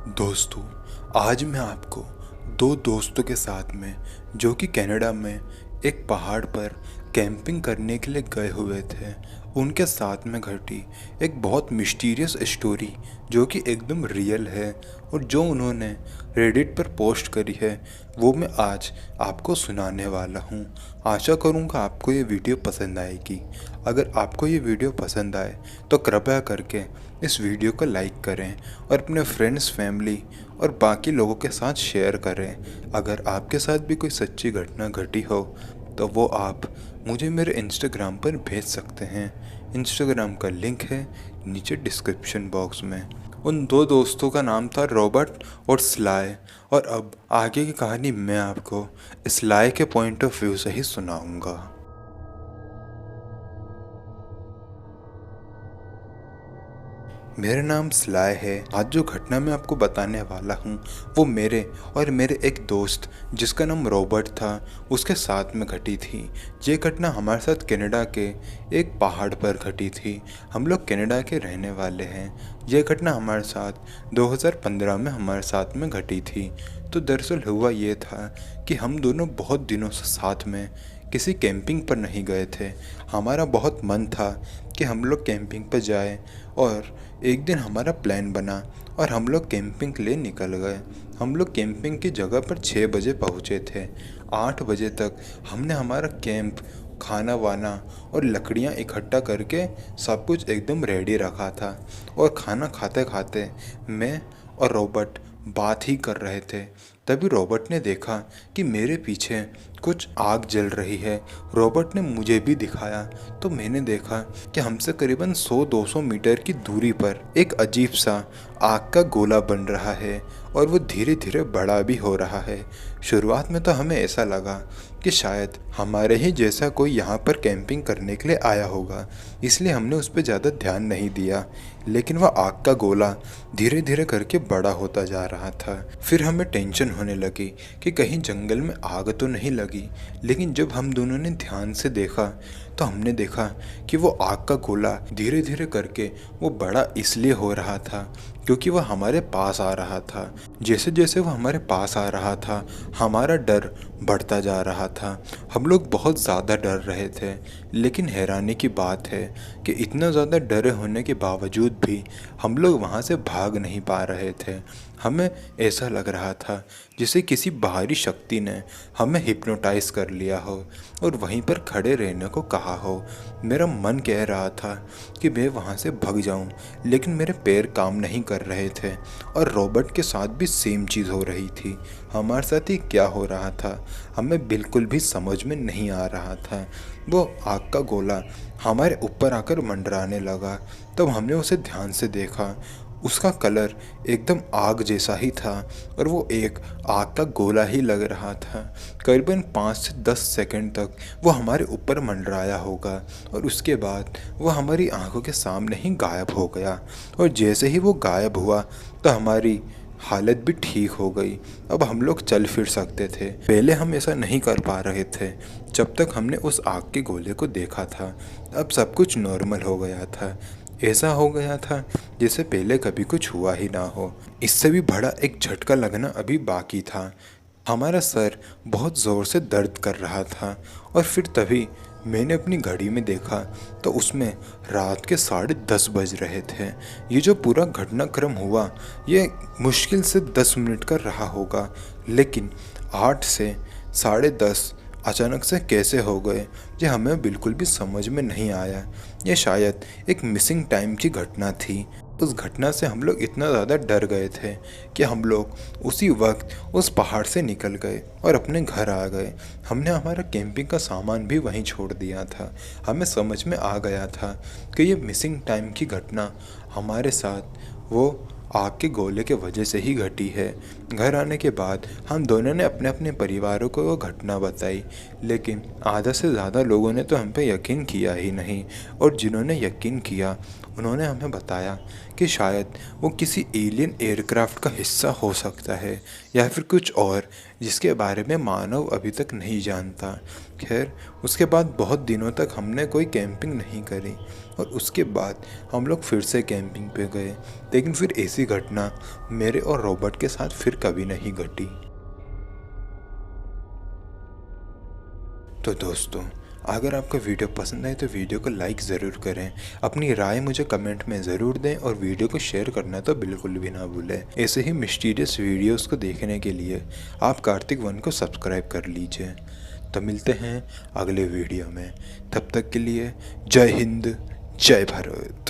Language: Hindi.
दोस्तों, आज मैं आपको दो दोस्तों के साथ में जो कि कनाडा में एक पहाड़ पर कैंपिंग करने के लिए गए हुए थे, उनके साथ में घटी एक बहुत मिस्टीरियस स्टोरी जो कि एकदम रियल है और जो उन्होंने रेडिट पर पोस्ट करी है वो मैं आज आपको सुनाने वाला हूँ। आशा करूँगा आपको ये वीडियो पसंद आएगी। अगर आपको ये वीडियो पसंद आए तो कृपया करके इस वीडियो को लाइक करें और अपने फ्रेंड्स, फैमिली और बाकी लोगों के साथ शेयर करें। अगर आपके साथ भी कोई सच्ची घटना घटी हो तो वो आप मुझे मेरे इंस्टाग्राम पर भेज सकते हैं। इंस्टाग्राम का लिंक है नीचे डिस्क्रिप्शन बॉक्स में। उन दो दोस्तों का नाम था रॉबर्ट और स्लाय। और अब आगे की कहानी मैं आपको स्लाय के पॉइंट ऑफ व्यू से ही सुनाऊंगा। मेरा नाम स्लाय है। आज जो घटना मैं आपको बताने वाला हूँ वो मेरे और मेरे एक दोस्त जिसका नाम रॉबर्ट था उसके साथ में घटी थी। ये घटना हमारे साथ कनाडा के एक पहाड़ पर घटी थी। हम लोग कनाडा के रहने वाले हैं। यह घटना हमारे साथ 2015 में हमारे साथ में घटी थी। तो दरअसल हुआ ये था कि हम दोनों बहुत दिनों से साथ में किसी कैंपिंग पर नहीं गए थे। हमारा बहुत मन था कि हम लोग कैंपिंग पर जाएं और एक दिन हमारा प्लान बना और हम लोग कैंपिंग के लिए निकल गए। हम लोग कैंपिंग की जगह पर 6 बजे पहुँचे थे। 8 बजे तक हमने हमारा कैंप, खाना वाना और लकड़ियाँ इकट्ठा करके सब कुछ एकदम रेडी रखा था। और खाना खाते खाते मैं और रॉबर्ट बात ही कर रहे थे। तभी रॉबर्ट ने देखा कि मेरे पीछे कुछ आग जल रही है। रॉबर्ट ने मुझे भी दिखाया तो मैंने देखा कि हमसे करीबन 100-200 मीटर की दूरी पर एक अजीब सा आग का गोला बन रहा है और वो धीरे धीरे बड़ा भी हो रहा है। शुरुआत में तो हमें ऐसा लगा कि शायद हमारे ही जैसा कोई यहाँ पर कैंपिंग करने के लिए आया होगा, इसलिए हमने उस पर ज़्यादा ध्यान नहीं दिया। लेकिन वह आग का गोला धीरे धीरे करके बड़ा होता जा रहा था। फिर हमें टेंशन होने लगी कि कहीं जंगल में आग तो नहीं लगी। लेकिन जब हम दोनों ने ध्यान से देखा तो हमने देखा कि वो आग का गोला धीरे धीरे करके वो बड़ा इसलिए हो रहा था क्योंकि वह हमारे पास आ रहा था। जैसे जैसे वह हमारे पास आ रहा था हमारा डर बढ़ता जा रहा था। हम लोग बहुत ज़्यादा डर रहे थे। लेकिन हैरानी की बात है कि इतना ज़्यादा डरे होने के बावजूद भी हम लोग वहाँ से भाग नहीं पा रहे थे। हमें ऐसा लग रहा था जैसे किसी बाहरी शक्ति ने हमें हिप्नोटाइज कर लिया हो और वहीं पर खड़े रहने को कहा हो। मेरा मन कह रहा था कि मैं वहाँ से भाग जाऊँ, लेकिन मेरे पैर काम नहीं कर रहे थे। और रॉबर्ट के साथ भी सेम चीज़ हो रही थी। हमारे साथ ही क्या हो रहा था हमें बिल्कुल भी समझ में नहीं आ रहा था। वो आग का गोला हमारे ऊपर आकर मंडराने लगा। तब हमने उसे ध्यान से देखा। उसका कलर एकदम आग जैसा ही था और वो एक आग का गोला ही लग रहा था। करीबन 5 से 10 सेकंड तक वो हमारे ऊपर मंडराया होगा और उसके बाद वो हमारी आंखों के सामने ही गायब हो गया। और जैसे ही वो गायब हुआ तो हमारी हालत भी ठीक हो गई। अब हम लोग चल फिर सकते थे। पहले हम ऐसा नहीं कर पा रहे थे जब तक हमने उस आग के गोले को देखा था। अब सब कुछ नॉर्मल हो गया था। ऐसा हो गया था जैसे पहले कभी कुछ हुआ ही ना हो। इससे भी बड़ा एक झटका लगना अभी बाकी था। हमारा सर बहुत ज़ोर से दर्द कर रहा था और फिर तभी मैंने अपनी घड़ी में देखा तो उसमें रात के 10:30 बज रहे थे। ये जो पूरा घटनाक्रम हुआ ये मुश्किल से 10 मिनट का रहा होगा, लेकिन 8 से 10:30 अचानक से कैसे हो गए ये हमें बिल्कुल भी समझ में नहीं आया। ये शायद एक मिसिंग टाइम की घटना थी। उस घटना से हम लोग इतना ज़्यादा डर गए थे कि हम लोग उसी वक्त उस पहाड़ से निकल गए और अपने घर आ गए। हमने हमारा कैंपिंग का सामान भी वहीं छोड़ दिया था। हमें समझ में आ गया था कि ये मिसिंग टाइम की घटना हमारे साथ वो आग के गोले के वजह से ही घटी है। घर आने के बाद हम दोनों ने अपने अपने परिवारों को वो घटना बताई, लेकिन आधा से ज़्यादा लोगों ने तो हम पे यकीन किया ही नहीं। और जिन्होंने यकीन किया उन्होंने हमें बताया कि शायद वो किसी एलियन एयरक्राफ्ट का हिस्सा हो सकता है या फिर कुछ और, जिसके बारे में मानव अभी तक नहीं जानता। खैर, उसके बाद बहुत दिनों तक हमने कोई कैंपिंग नहीं करी और उसके बाद हम लोग फिर से कैंपिंग पे गए, लेकिन फिर ऐसी घटना मेरे और रॉबर्ट के साथ फिर कभी नहीं घटी। तो दोस्तों, अगर आपको वीडियो पसंद आए तो वीडियो को लाइक ज़रूर करें, अपनी राय मुझे कमेंट में ज़रूर दें और वीडियो को शेयर करना तो बिल्कुल भी ना भूलें। ऐसे ही मिस्टीरियस वीडियोस को देखने के लिए आप कार्तिक वन को सब्सक्राइब कर लीजिए। तो मिलते हैं अगले वीडियो में, तब तक के लिए जय हिंद, जय भारत।